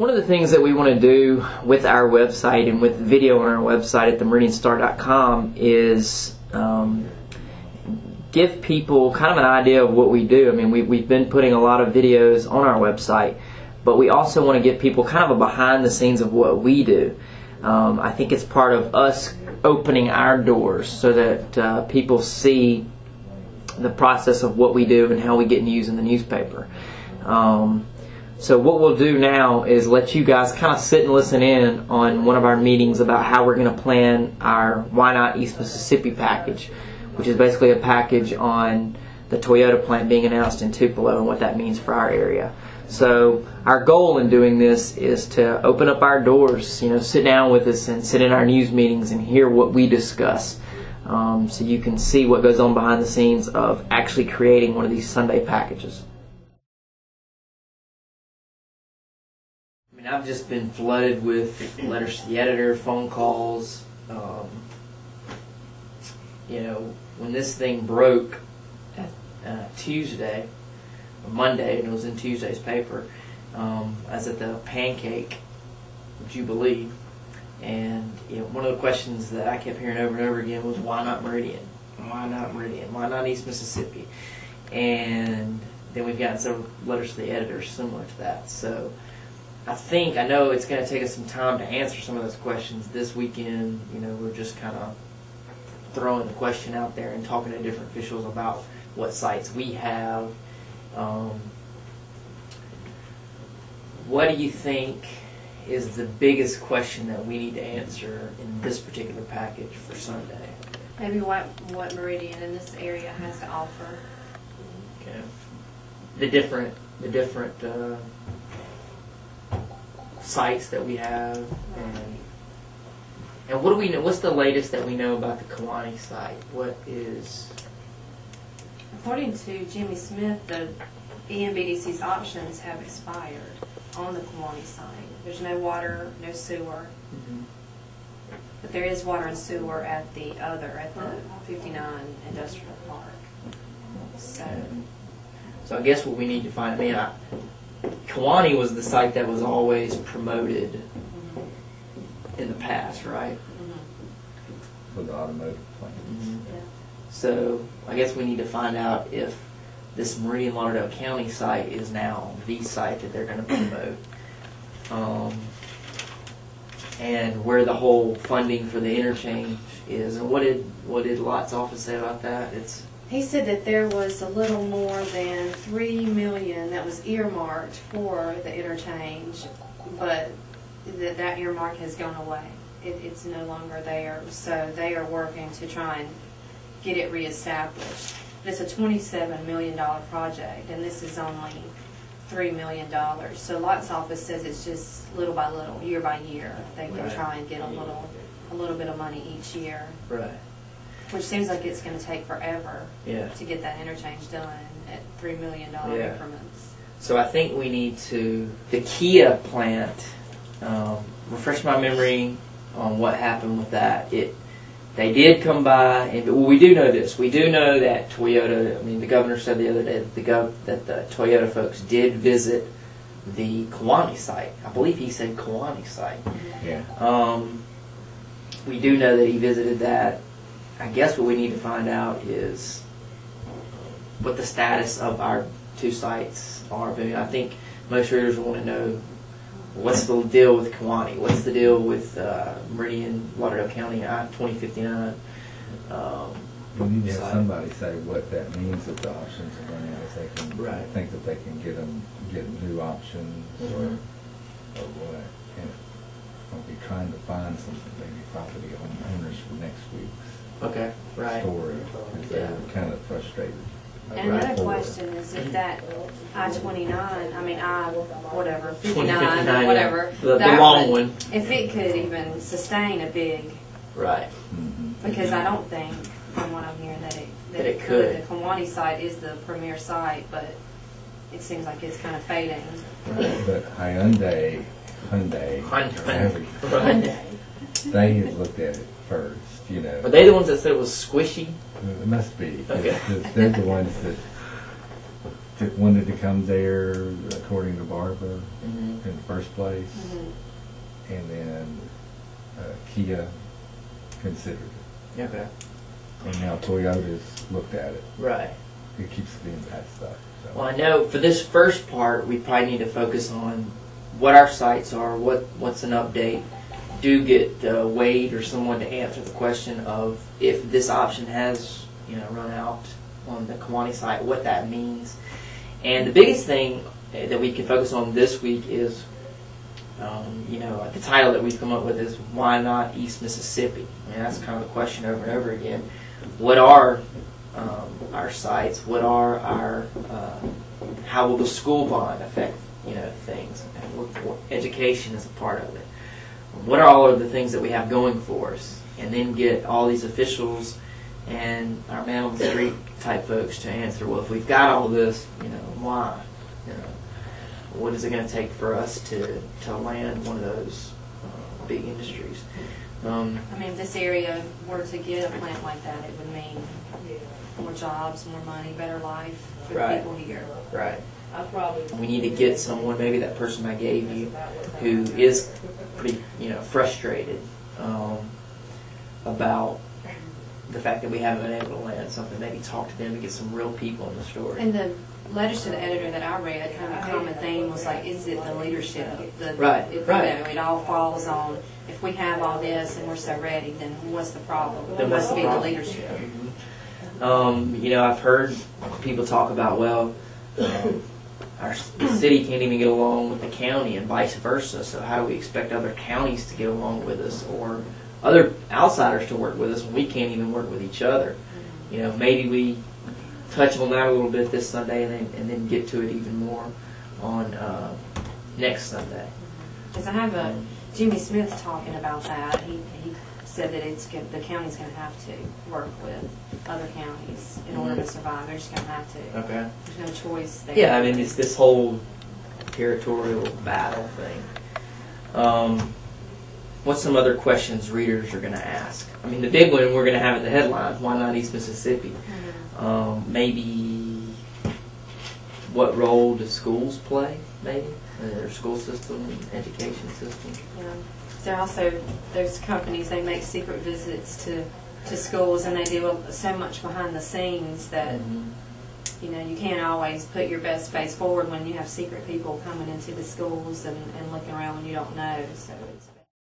One of the things that we want to do with our website and with video on our website at themeridianstar.com is give people kind of an idea of what we do. I mean, we've been putting a lot of videos on our website, but we also want to give people kind of a behind the scenes of what we do. I think it's part of us opening our doors so that people see the process of what we do and how we get news in the newspaper. So what we'll do now is let you guys kind of sit and listen in on one of our meetings about how we're going to plan our Why Not East Mississippi package, which is basically a package on the Toyota plant being announced in Tupelo and what that means for our area. So our goal in doing this is to open up our doors, sit down with us and sit in our news meetings and hear what we discuss, so you can see what goes on behind the scenes of actually creating one of these Sunday packages. I mean, I've just been flooded with letters to the editor, phone calls. When this thing broke Tuesday, or Monday, and it was in Tuesday's paper, I was at the Pancake Jubilee, and one of the questions that I kept hearing over and over again was, why not Meridian? Why not Meridian? Why not East Mississippi? And then we've gotten several letters to the editor similar to that. So I know it's going to take us some time to answer some of those questions this weekend. We're just kind of throwing the question out there and talking to different officials about what sites we have. What do you think is the biggest question that we need to answer in this particular package for Sunday? Maybe what Meridian in this area has to offer. Okay. The different sites that we have, and what do we know? What's the latest that we know about the Kewanee site? What is? According to Jimmy Smith, the EMBDC's options have expired on the Kewanee site. There's no water, no sewer, but there is water and sewer at the 59 Industrial Park. So I guess what we need to find. Kewanee was the site that was always promoted in the past, right? For the automotive plant. Yeah. So I guess we need to find out if this Meridian Lauderdale County site is now the site that they're going to promote, and where the whole funding for the interchange is. And what did Lott's office say about that? He said that there was a little more than $3 million that was earmarked for the interchange, but that earmark has gone away. It's no longer there, so they are working to try and get it reestablished. It's a $27 million project, and this is only $3 million. So Lott's office says it's just little by little, year by year. They can try and get a little bit of money each year. Right. Which seems like it's going to take forever to get that interchange done at $3 million increments. So I think we need to, the Kia plant, refresh my memory on what happened with that. They did come by, and we do know this. We do know that Toyota, the governor said the other day that the Toyota folks did visit the Kewanee site. I believe he said Kewanee site. Yeah. We do know that he visited that. I guess what we need to find out is what the status of our two sites are. I think most readers want to know, what's the deal with Kewanee? What's the deal with Meridian, Lauderdale County, I-2059? We need to have somebody say what that means if the options are running out. If they can think that they can get new options or what. And I'll be trying to find some maybe property owners for next week's story. They're kind of frustrated. And another question is if that I-29, 59, whatever, the long one, if it could even sustain a big, because I don't think, from what I'm hearing, that it could. The Kewanee site is the premier site, but it seems like it's kind of fading. Right. But Hyundai, they had looked at it first. Are they the ones that said it was squishy? It must be. Okay. They're the ones that district wanted to come there, according to Barbara, Mhm. in the first place, Mhm. and then Kia considered it. Okay. And now Toyota's looked at it. Right. It keeps being passed up. So. Well, I know for this first part, we probably need to focus on what our sites are, what's an update. Do get Wade or someone to answer the question of if this option has, run out on the Kewanee site, what that means. And the biggest thing that we can focus on this week is, the title that we've come up with is why not East Mississippi? I mean, that's kind of the question over and over again. What are our sites? What are our how will the school bond affect things? And education is a part of it. What are all of the things that we have going for us? And then get all these officials and our man on the street type folks to answer. Well, if we've got all this, why? What is it going to take for us to land one of those big industries? I mean, if this area were to get a plant like that, it would mean more jobs, more money, better life for the people here. Right. We need to get someone, maybe that person I gave you, who is pretty, frustrated about the fact that we haven't been able to land something. Maybe talk to them and get some real people in the story. And the letters to the editor that I read, kind of a common theme was like, is it the leadership? Right. It all falls on, if we have all this and we're so ready, then what's the problem? It must be the leadership. I've heard people talk about, the city can't even get along with the county and vice versa, so how do we expect other counties to get along with us or other outsiders to work with us when we can't even work with each other? Maybe we touch on that a little bit this Sunday and then get to it even more on next Sunday. Because I have Jimmy Smith talking about that. He said that the county's going to have to work with other counties in order to survive. They're just going to have to. Okay. There's no choice there. Yeah, I mean, it's this whole territorial battle thing. What's some other questions readers are going to ask? I mean, the big one we're going to have in the headlines, why not East Mississippi? Mm-hmm. Maybe what role do schools play, maybe? Their school system, education system. Yeah. There are also those companies, they make secret visits to schools, and they do so much behind the scenes that you can't always put your best face forward when you have secret people coming into the schools and looking around when you don't know. So it's